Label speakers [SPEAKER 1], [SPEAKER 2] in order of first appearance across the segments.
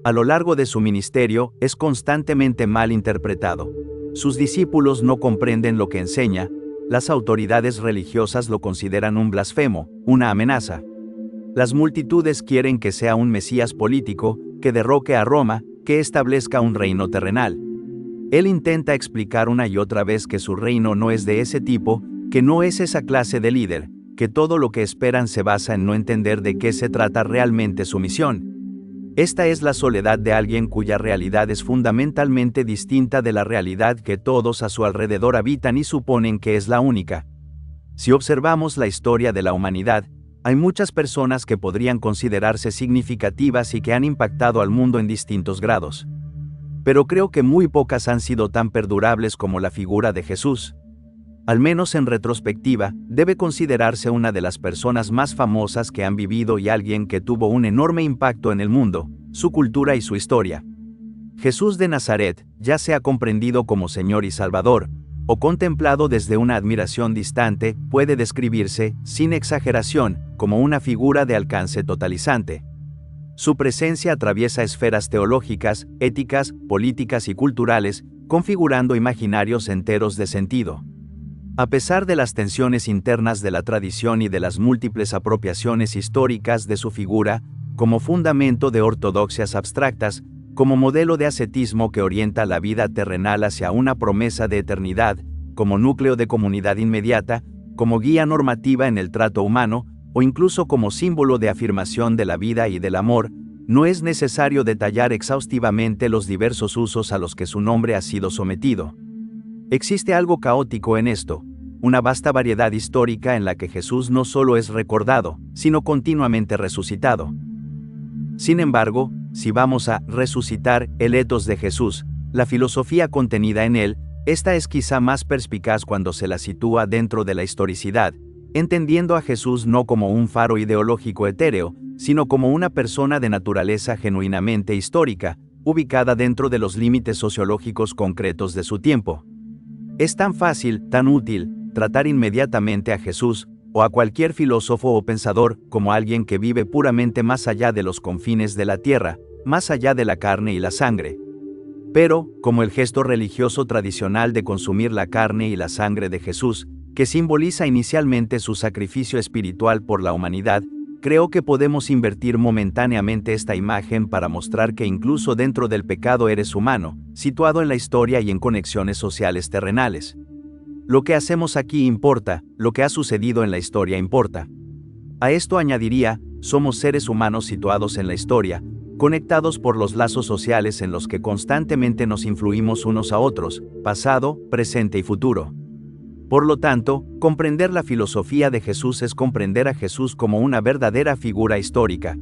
[SPEAKER 1] A lo largo de su ministerio, es constantemente mal interpretado. Sus discípulos no comprenden lo que enseña, las autoridades religiosas lo consideran un blasfemo, una amenaza. Las multitudes quieren que sea un Mesías político, que derroque a Roma, que establezca un reino terrenal. Él intenta explicar una y otra vez que su reino no es de ese tipo, que no es esa clase de líder, que todo lo que esperan se basa en no entender de qué se trata realmente su misión. Esta es la soledad de alguien cuya realidad es fundamentalmente distinta de la realidad que todos a su alrededor habitan y suponen que es la única. Si observamos la historia de la humanidad, hay muchas personas que podrían considerarse significativas y que han impactado al mundo en distintos grados. Pero creo que muy pocas han sido tan perdurables como la figura de Jesús. Al menos en retrospectiva, debe considerarse una de las personas más famosas que han vivido y alguien que tuvo un enorme impacto en el mundo, su cultura y su historia. Jesús de Nazaret, ya sea comprendido como Señor y Salvador, o contemplado desde una admiración distante, puede describirse, sin exageración, como una figura de alcance totalizante. Su presencia atraviesa esferas teológicas, éticas, políticas y culturales, configurando imaginarios enteros de sentido. A pesar de las tensiones internas de la tradición y de las múltiples apropiaciones históricas de su figura, como fundamento de ortodoxias abstractas, como modelo de ascetismo que orienta la vida terrenal hacia una promesa de eternidad, como núcleo de comunidad inmediata, como guía normativa en el trato humano, o incluso como símbolo de afirmación de la vida y del amor, no es necesario detallar exhaustivamente los diversos usos a los que su nombre ha sido sometido. Existe algo caótico en esto, una vasta variedad histórica en la que Jesús no solo es recordado, sino continuamente resucitado. Sin embargo, si vamos a resucitar el etos de Jesús, la filosofía contenida en él, esta es quizá más perspicaz cuando se la sitúa dentro de la historicidad, entendiendo a Jesús no como un faro ideológico etéreo, sino como una persona de naturaleza genuinamente histórica, ubicada dentro de los límites sociológicos concretos de su tiempo. Es tan fácil, tan útil, tratar inmediatamente a Jesús, o a cualquier filósofo o pensador, como alguien que vive puramente más allá de los confines de la tierra, más allá de la carne y la sangre. Pero, como el gesto religioso tradicional de consumir la carne y la sangre de Jesús, que simboliza inicialmente su sacrificio espiritual por la humanidad, creo que podemos invertir momentáneamente esta imagen para mostrar que incluso dentro del pecado eres humano, situado en la historia y en conexiones sociales terrenales. Lo que hacemos aquí importa, lo que ha sucedido en la historia importa. A esto añadiría, somos seres humanos situados en la historia, conectados por los lazos sociales en los que constantemente nos influimos unos a otros, pasado, presente y futuro. Por lo tanto, comprender la filosofía de Jesús es comprender a Jesús como una verdadera figura histórica.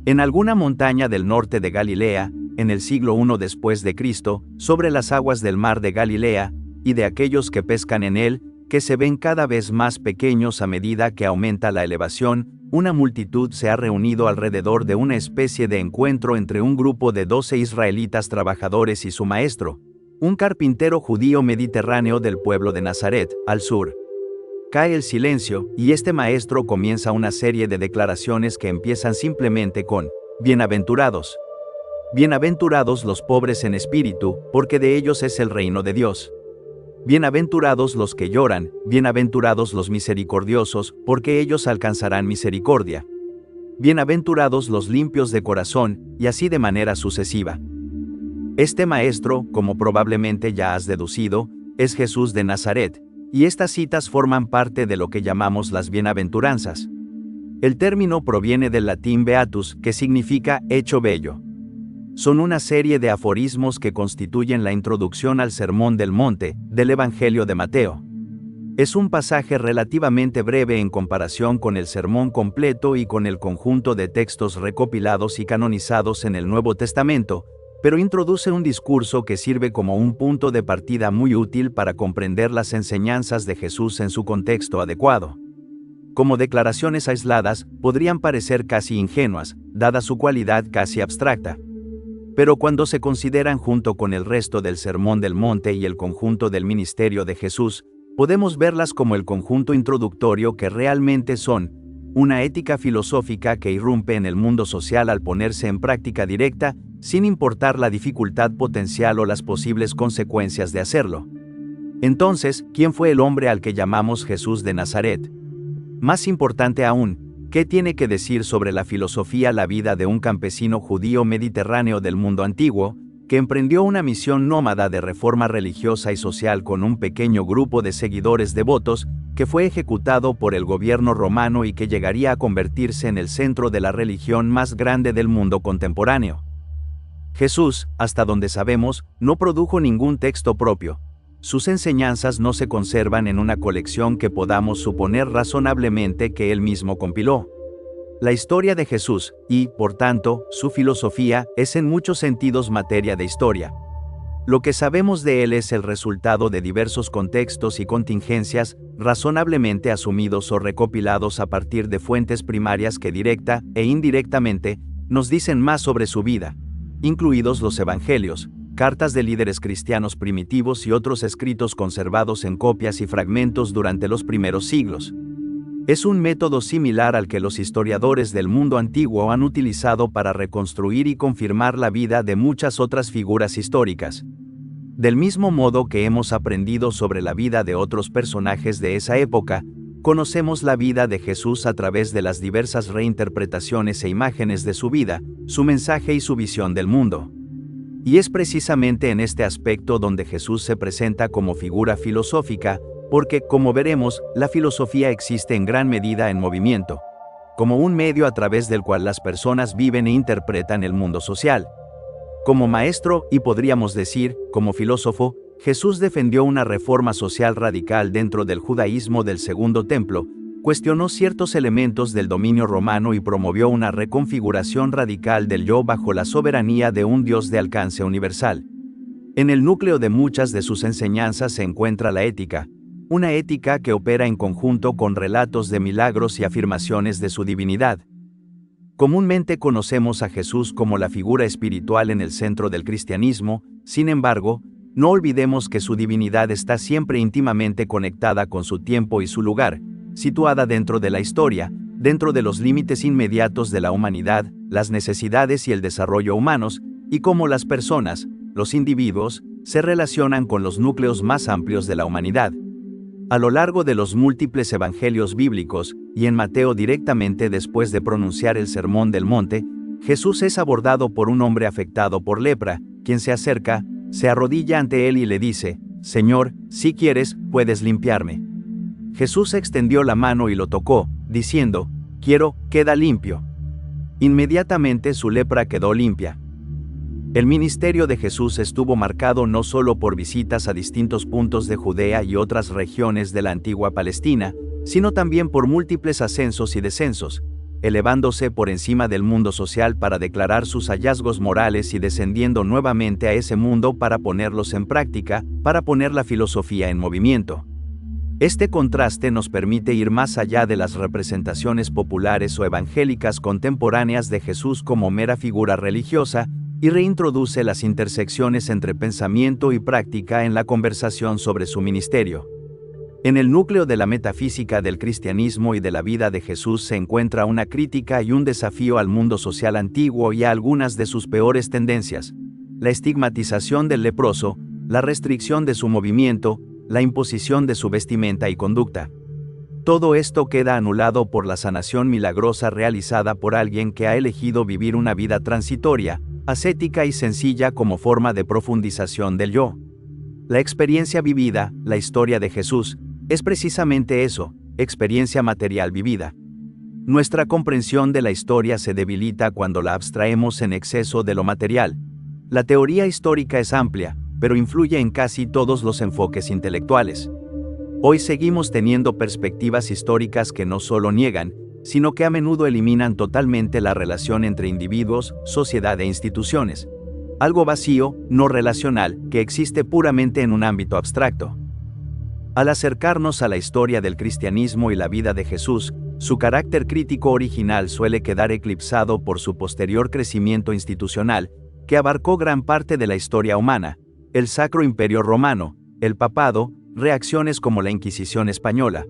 [SPEAKER 1] En alguna montaña del norte de Galilea, en el siglo I después de Cristo, sobre las aguas del mar de Galilea, y de aquellos que pescan en él, que se ven cada vez más pequeños a medida que aumenta la elevación, una multitud se ha reunido alrededor de una especie de encuentro entre un grupo de 12 israelitas trabajadores y su maestro, un carpintero judío mediterráneo del pueblo de Nazaret, al sur. Cae el silencio, y este maestro comienza una serie de declaraciones que empiezan simplemente con, bienaventurados. Bienaventurados los pobres en espíritu, porque de ellos es el reino de Dios. Bienaventurados los que lloran, bienaventurados los misericordiosos, porque ellos alcanzarán misericordia. Bienaventurados los limpios de corazón, y así de manera sucesiva. Este maestro, como probablemente ya has deducido, es Jesús de Nazaret, y estas citas forman parte de lo que llamamos las bienaventuranzas. El término proviene del latín beatus, que significa hecho bello. Son una serie de aforismos que constituyen la introducción al Sermón del Monte, del Evangelio de Mateo. Es un pasaje relativamente breve en comparación con el sermón completo y con el conjunto de textos recopilados y canonizados en el Nuevo Testamento, pero introduce un discurso que sirve como un punto de partida muy útil para comprender las enseñanzas de Jesús en su contexto adecuado. Como declaraciones aisladas, podrían parecer casi ingenuas, dada su cualidad casi abstracta. Pero cuando se consideran junto con el resto del Sermón del Monte y el conjunto del ministerio de Jesús, podemos verlas como el conjunto introductorio que realmente son, una ética filosófica que irrumpe en el mundo social al ponerse en práctica directa, sin importar la dificultad potencial o las posibles consecuencias de hacerlo. Entonces, ¿quién fue el hombre al que llamamos Jesús de Nazaret? Más importante aún, ¿qué tiene que decir sobre la filosofía la vida de un campesino judío mediterráneo del mundo antiguo, que emprendió una misión nómada de reforma religiosa y social con un pequeño grupo de seguidores devotos, que fue ejecutado por el gobierno romano y que llegaría a convertirse en el centro de la religión más grande del mundo contemporáneo? Jesús, hasta donde sabemos, no produjo ningún texto propio. Sus enseñanzas no se conservan en una colección que podamos suponer razonablemente que él mismo compiló. La historia de Jesús, y, por tanto, su filosofía, es en muchos sentidos materia de historia. Lo que sabemos de él es el resultado de diversos contextos y contingencias, razonablemente asumidos o recopilados a partir de fuentes primarias que directa e indirectamente nos dicen más sobre su vida, incluidos los evangelios, cartas de líderes cristianos primitivos y otros escritos conservados en copias y fragmentos durante los primeros siglos. Es un método similar al que los historiadores del mundo antiguo han utilizado para reconstruir y confirmar la vida de muchas otras figuras históricas. Del mismo modo que hemos aprendido sobre la vida de otros personajes de esa época, conocemos la vida de Jesús a través de las diversas reinterpretaciones e imágenes de su vida, su mensaje y su visión del mundo. Y es precisamente en este aspecto donde Jesús se presenta como figura filosófica, porque, como veremos, la filosofía existe en gran medida en movimiento, como un medio a través del cual las personas viven e interpretan el mundo social. Como maestro, y podríamos decir, como filósofo, Jesús defendió una reforma social radical dentro del judaísmo del Segundo Templo, cuestionó ciertos elementos del dominio romano y promovió una reconfiguración radical del yo bajo la soberanía de un Dios de alcance universal. En el núcleo de muchas de sus enseñanzas se encuentra la ética, una ética que opera en conjunto con relatos de milagros y afirmaciones de su divinidad. Comúnmente conocemos a Jesús como la figura espiritual en el centro del cristianismo, sin embargo, no olvidemos que su divinidad está siempre íntimamente conectada con su tiempo y su lugar, situada dentro de la historia, dentro de los límites inmediatos de la humanidad, las necesidades y el desarrollo humanos, y cómo las personas, los individuos, se relacionan con los núcleos más amplios de la humanidad. A lo largo de los múltiples evangelios bíblicos, y en Mateo directamente después de pronunciar el Sermón del Monte, Jesús es abordado por un hombre afectado por lepra, quien se acerca, se arrodilla ante él y le dice: «Señor, si quieres, puedes limpiarme». Jesús extendió la mano y lo tocó, diciendo: «Quiero, queda limpio». Inmediatamente su lepra quedó limpia. El ministerio de Jesús estuvo marcado no solo por visitas a distintos puntos de Judea y otras regiones de la antigua Palestina, sino también por múltiples ascensos y descensos, elevándose por encima del mundo social para declarar sus hallazgos morales y descendiendo nuevamente a ese mundo para ponerlos en práctica, para poner la filosofía en movimiento. Este contraste nos permite ir más allá de las representaciones populares o evangélicas contemporáneas de Jesús como mera figura religiosa, y reintroduce las intersecciones entre pensamiento y práctica en la conversación sobre su ministerio. En el núcleo de la metafísica del cristianismo y de la vida de Jesús se encuentra una crítica y un desafío al mundo social antiguo y a algunas de sus peores tendencias: la estigmatización del leproso, la restricción de su movimiento, la imposición de su vestimenta y conducta. Todo esto queda anulado por la sanación milagrosa realizada por alguien que ha elegido vivir una vida transitoria, ascética y sencilla como forma de profundización del yo. La experiencia vivida, la historia de Jesús, es precisamente eso, experiencia material vivida. Nuestra comprensión de la historia se debilita cuando la abstraemos en exceso de lo material. La teoría histórica es amplia, pero influye en casi todos los enfoques intelectuales. Hoy seguimos teniendo perspectivas históricas que no solo niegan, sino que a menudo eliminan totalmente la relación entre individuos, sociedad e instituciones. Algo vacío, no relacional, que existe puramente en un ámbito abstracto. Al acercarnos a la historia del cristianismo y la vida de Jesús, su carácter crítico original suele quedar eclipsado por su posterior crecimiento institucional, que abarcó gran parte de la historia humana: el Sacro Imperio Romano, el Papado, reacciones como la Inquisición española,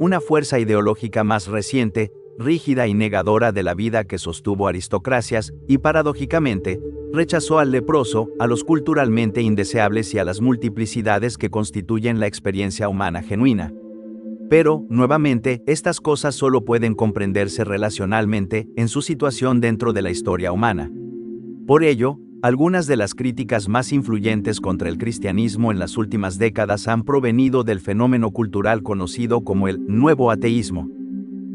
[SPEAKER 1] una fuerza ideológica más reciente, rígida y negadora de la vida que sostuvo aristocracias, y paradójicamente, Rechazó al leproso, a los culturalmente indeseables y a las multiplicidades que constituyen la experiencia humana genuina. Pero, nuevamente, estas cosas solo pueden comprenderse relacionalmente en su situación dentro de la historia humana. Por ello, algunas de las críticas más influyentes contra el cristianismo en las últimas décadas han provenido del fenómeno cultural conocido como el nuevo ateísmo.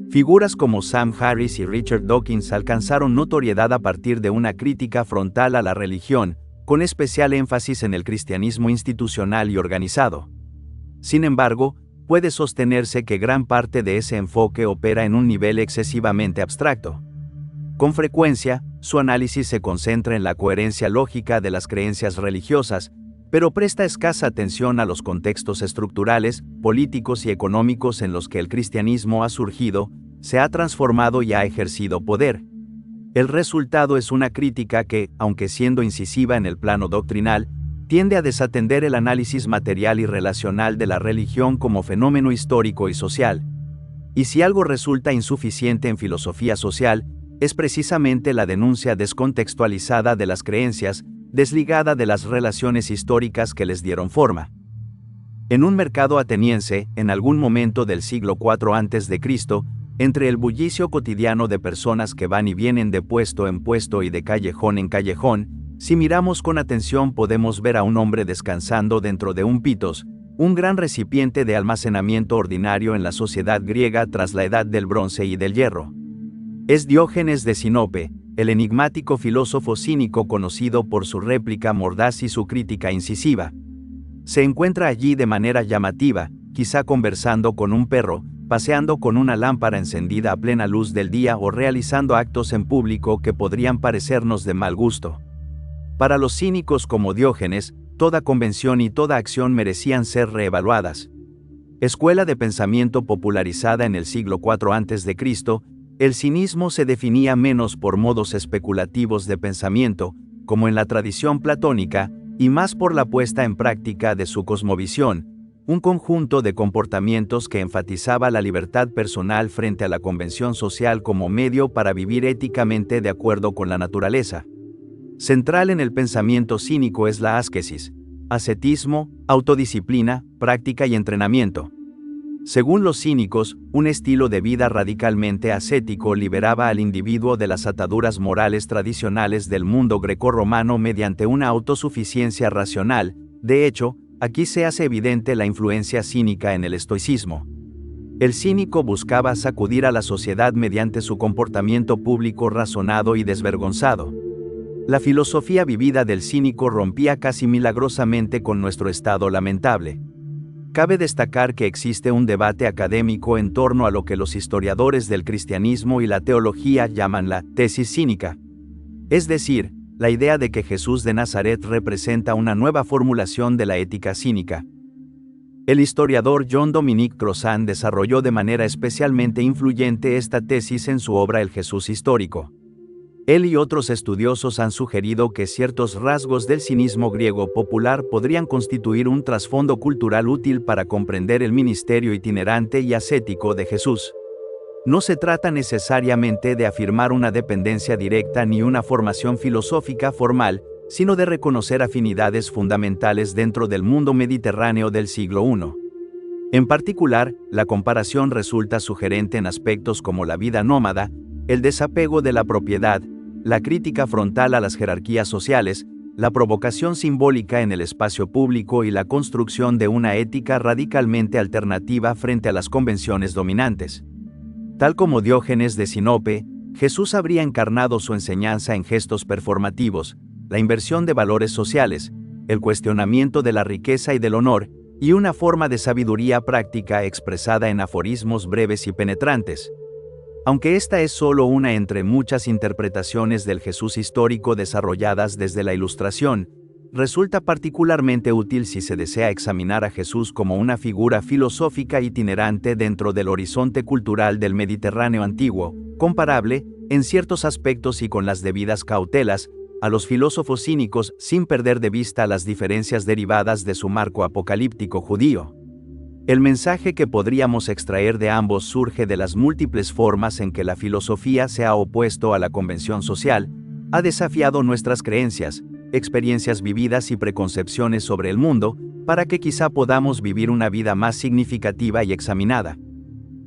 [SPEAKER 1] Figuras como Sam Harris y Richard Dawkins alcanzaron notoriedad a partir de una crítica frontal a la religión, con especial énfasis en el cristianismo institucional y organizado. Sin embargo, puede sostenerse que gran parte de ese enfoque opera en un nivel excesivamente abstracto. Con frecuencia, su análisis se concentra en la coherencia lógica de las creencias religiosas, pero presta escasa atención a los contextos estructurales, políticos y económicos en los que el cristianismo ha surgido, se ha transformado y ha ejercido poder. El resultado es una crítica que, aunque siendo incisiva en el plano doctrinal, tiende a desatender el análisis material y relacional de la religión como fenómeno histórico y social. Y si algo resulta insuficiente en filosofía social, es precisamente la denuncia descontextualizada de las creencias, desligada de las relaciones históricas que les dieron forma. En un mercado ateniense, en algún momento del siglo IV a.C., entre el bullicio cotidiano de personas que van y vienen de puesto en puesto y de callejón en callejón, si miramos con atención podemos ver a un hombre descansando dentro de un pitos, un gran recipiente de almacenamiento ordinario en la sociedad griega tras la edad del bronce y del hierro. Es Diógenes de Sinope, el enigmático filósofo cínico conocido por su réplica mordaz y su crítica incisiva. Se encuentra allí de manera llamativa, quizá conversando con un perro, paseando con una lámpara encendida a plena luz del día o realizando actos en público que podrían parecernos de mal gusto. Para los cínicos como Diógenes, toda convención y toda acción merecían ser reevaluadas. Escuela de pensamiento popularizada en el siglo IV a.C., el cinismo se definía menos por modos especulativos de pensamiento, como en la tradición platónica, y más por la puesta en práctica de su cosmovisión, un conjunto de comportamientos que enfatizaba la libertad personal frente a la convención social como medio para vivir éticamente de acuerdo con la naturaleza. Central en el pensamiento cínico es la ascesis, ascetismo, autodisciplina, práctica y entrenamiento. Según los cínicos, un estilo de vida radicalmente ascético liberaba al individuo de las ataduras morales tradicionales del mundo grecorromano mediante una autosuficiencia racional. De hecho, aquí se hace evidente la influencia cínica en el estoicismo. El cínico buscaba sacudir a la sociedad mediante su comportamiento público razonado y desvergonzado. La filosofía vivida del cínico rompía casi milagrosamente con nuestro estado lamentable. Cabe destacar que existe un debate académico en torno a lo que los historiadores del cristianismo y la teología llaman la tesis cínica. Es decir, la idea de que Jesús de Nazaret representa una nueva formulación de la ética cínica. El historiador Jean-Dominique Crozat desarrolló de manera especialmente influyente esta tesis en su obra El Jesús histórico. Él y otros estudiosos han sugerido que ciertos rasgos del cinismo griego popular podrían constituir un trasfondo cultural útil para comprender el ministerio itinerante y ascético de Jesús. No se trata necesariamente de afirmar una dependencia directa ni una formación filosófica formal, sino de reconocer afinidades fundamentales dentro del mundo mediterráneo del siglo I. En particular, la comparación resulta sugerente en aspectos como la vida nómada, el desapego de la propiedad, la crítica frontal a las jerarquías sociales, la provocación simbólica en el espacio público y la construcción de una ética radicalmente alternativa frente a las convenciones dominantes. Tal como Diógenes de Sinope, Jesús habría encarnado su enseñanza en gestos performativos, la inversión de valores sociales, el cuestionamiento de la riqueza y del honor, y una forma de sabiduría práctica expresada en aforismos breves y penetrantes. Aunque esta es solo una entre muchas interpretaciones del Jesús histórico desarrolladas desde la Ilustración, resulta particularmente útil si se desea examinar a Jesús como una figura filosófica itinerante dentro del horizonte cultural del Mediterráneo antiguo, comparable, en ciertos aspectos y con las debidas cautelas, a los filósofos cínicos sin perder de vista las diferencias derivadas de su marco apocalíptico judío. El mensaje que podríamos extraer de ambos surge de las múltiples formas en que la filosofía se ha opuesto a la convención social, Ha desafiado nuestras creencias, experiencias vividas y preconcepciones sobre el mundo, para que quizá podamos vivir una vida más significativa y examinada.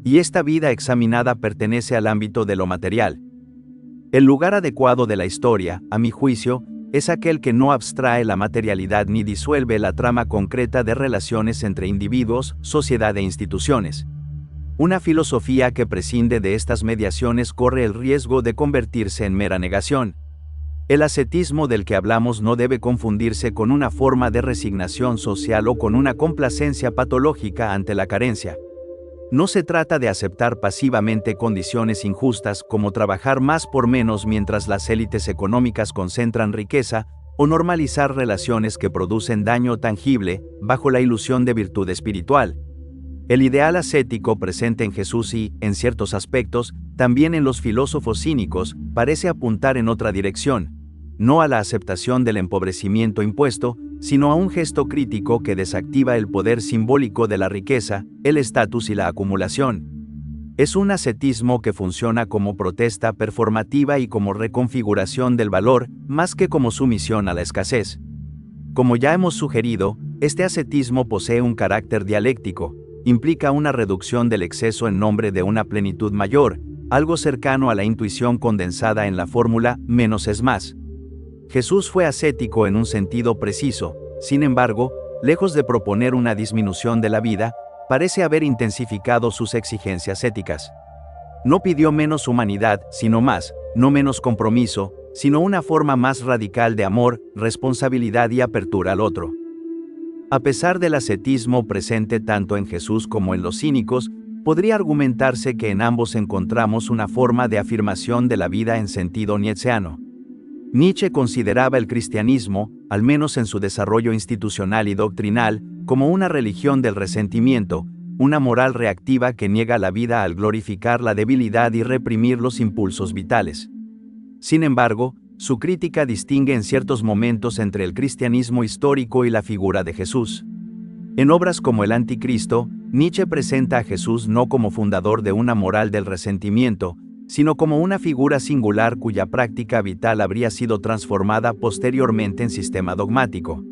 [SPEAKER 1] Y esta vida examinada pertenece al ámbito de lo material. El lugar adecuado de la historia, a mi juicio, es aquel que no abstrae la materialidad ni disuelve la trama concreta de relaciones entre individuos, sociedad e instituciones. Una filosofía que prescinde de estas mediaciones corre el riesgo de convertirse en mera negación. El ascetismo del que hablamos no debe confundirse con una forma de resignación social o con una complacencia patológica ante la carencia. No se trata de aceptar pasivamente condiciones injustas como trabajar más por menos mientras las élites económicas concentran riqueza, o normalizar relaciones que producen daño tangible, bajo la ilusión de virtud espiritual. El ideal ascético presente en Jesús y, en ciertos aspectos, también en los filósofos cínicos, parece apuntar en otra dirección, no a la aceptación del empobrecimiento impuesto, sino a un gesto crítico que desactiva el poder simbólico de la riqueza, el estatus y la acumulación. Es un ascetismo que funciona como protesta performativa y como reconfiguración del valor, más que como sumisión a la escasez. Como ya hemos sugerido, este ascetismo posee un carácter dialéctico, implica una reducción del exceso en nombre de una plenitud mayor, algo cercano a la intuición condensada en la fórmula menos es más. Jesús fue ascético en un sentido preciso, sin embargo, lejos de proponer una disminución de la vida, parece haber intensificado sus exigencias éticas. No pidió menos humanidad, sino más, no menos compromiso, sino una forma más radical de amor, responsabilidad y apertura al otro. A pesar del ascetismo presente tanto en Jesús como en los cínicos, podría argumentarse que en ambos encontramos una forma de afirmación de la vida en sentido nietzscheano. Nietzsche consideraba el cristianismo, al menos en su desarrollo institucional y doctrinal, como una religión del resentimiento, una moral reactiva que niega la vida al glorificar la debilidad y reprimir los impulsos vitales. Sin embargo, su crítica distingue en ciertos momentos entre el cristianismo histórico y la figura de Jesús. En obras como El Anticristo, Nietzsche presenta a Jesús no como fundador de una moral del resentimiento, sino como una figura singular cuya práctica vital habría sido transformada posteriormente en sistema dogmático.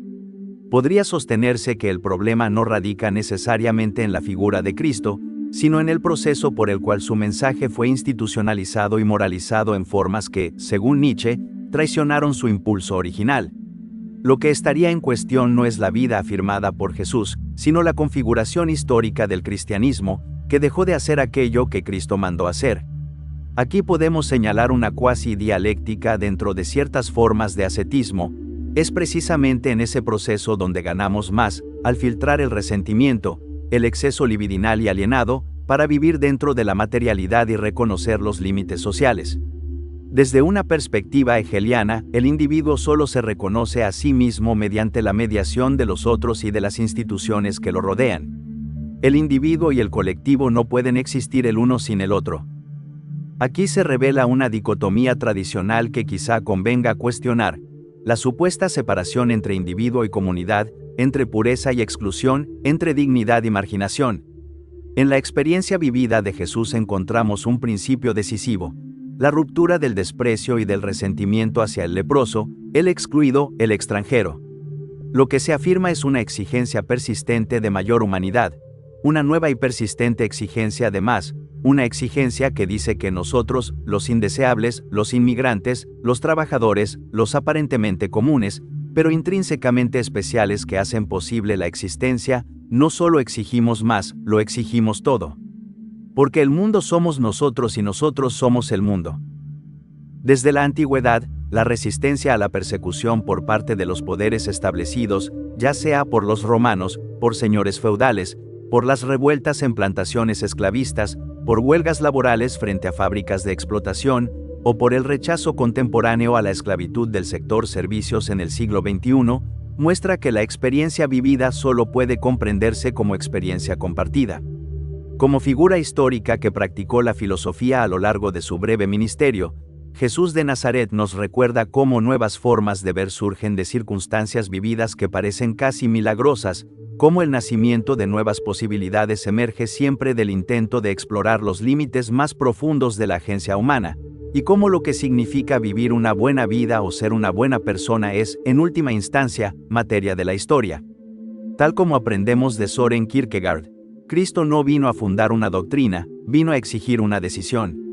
[SPEAKER 1] Podría sostenerse que el problema no radica necesariamente en la figura de Cristo, sino en el proceso por el cual su mensaje fue institucionalizado y moralizado en formas que, según Nietzsche, traicionaron su impulso original. Lo que estaría en cuestión no es la vida afirmada por Jesús, sino la configuración histórica del cristianismo, que dejó de hacer aquello que Cristo mandó hacer. Aquí podemos señalar una cuasi dialéctica dentro de ciertas formas de ascetismo. Es precisamente en ese proceso donde ganamos más, al filtrar el resentimiento, el exceso libidinal y alienado, para vivir dentro de la materialidad y reconocer los límites sociales. Desde una perspectiva hegeliana, el individuo solo se reconoce a sí mismo mediante la mediación de los otros y de las instituciones que lo rodean. El individuo y el colectivo no pueden existir el uno sin el otro. Aquí se revela una dicotomía tradicional que quizá convenga cuestionar: la supuesta separación entre individuo y comunidad, entre pureza y exclusión, entre dignidad y marginación. En la experiencia vivida de Jesús encontramos un principio decisivo: la ruptura del desprecio y del resentimiento hacia el leproso, el excluido, el extranjero. Lo que se afirma es una exigencia persistente de mayor humanidad, una nueva y persistente exigencia de más, una exigencia que dice que nosotros, los indeseables, los inmigrantes, los trabajadores, los aparentemente comunes, pero intrínsecamente especiales que hacen posible la existencia, no solo exigimos más, lo exigimos todo. Porque el mundo somos nosotros y nosotros somos el mundo. Desde la antigüedad, la resistencia a la persecución por parte de los poderes establecidos, ya sea por los romanos, por señores feudales, por las revueltas en plantaciones esclavistas, por huelgas laborales frente a fábricas de explotación, o por el rechazo contemporáneo a la esclavitud del sector servicios en el siglo XXI, muestra que la experiencia vivida solo puede comprenderse como experiencia compartida. Como figura histórica que practicó la filosofía a lo largo de su breve ministerio, Jesús de Nazaret nos recuerda cómo nuevas formas de ver surgen de circunstancias vividas que parecen casi milagrosas, cómo el nacimiento de nuevas posibilidades emerge siempre del intento de explorar los límites más profundos de la agencia humana, y cómo lo que significa vivir una buena vida o ser una buena persona es, en última instancia, materia de la historia. Tal como aprendemos de Søren Kierkegaard, Cristo no vino a fundar una doctrina, vino a exigir una decisión.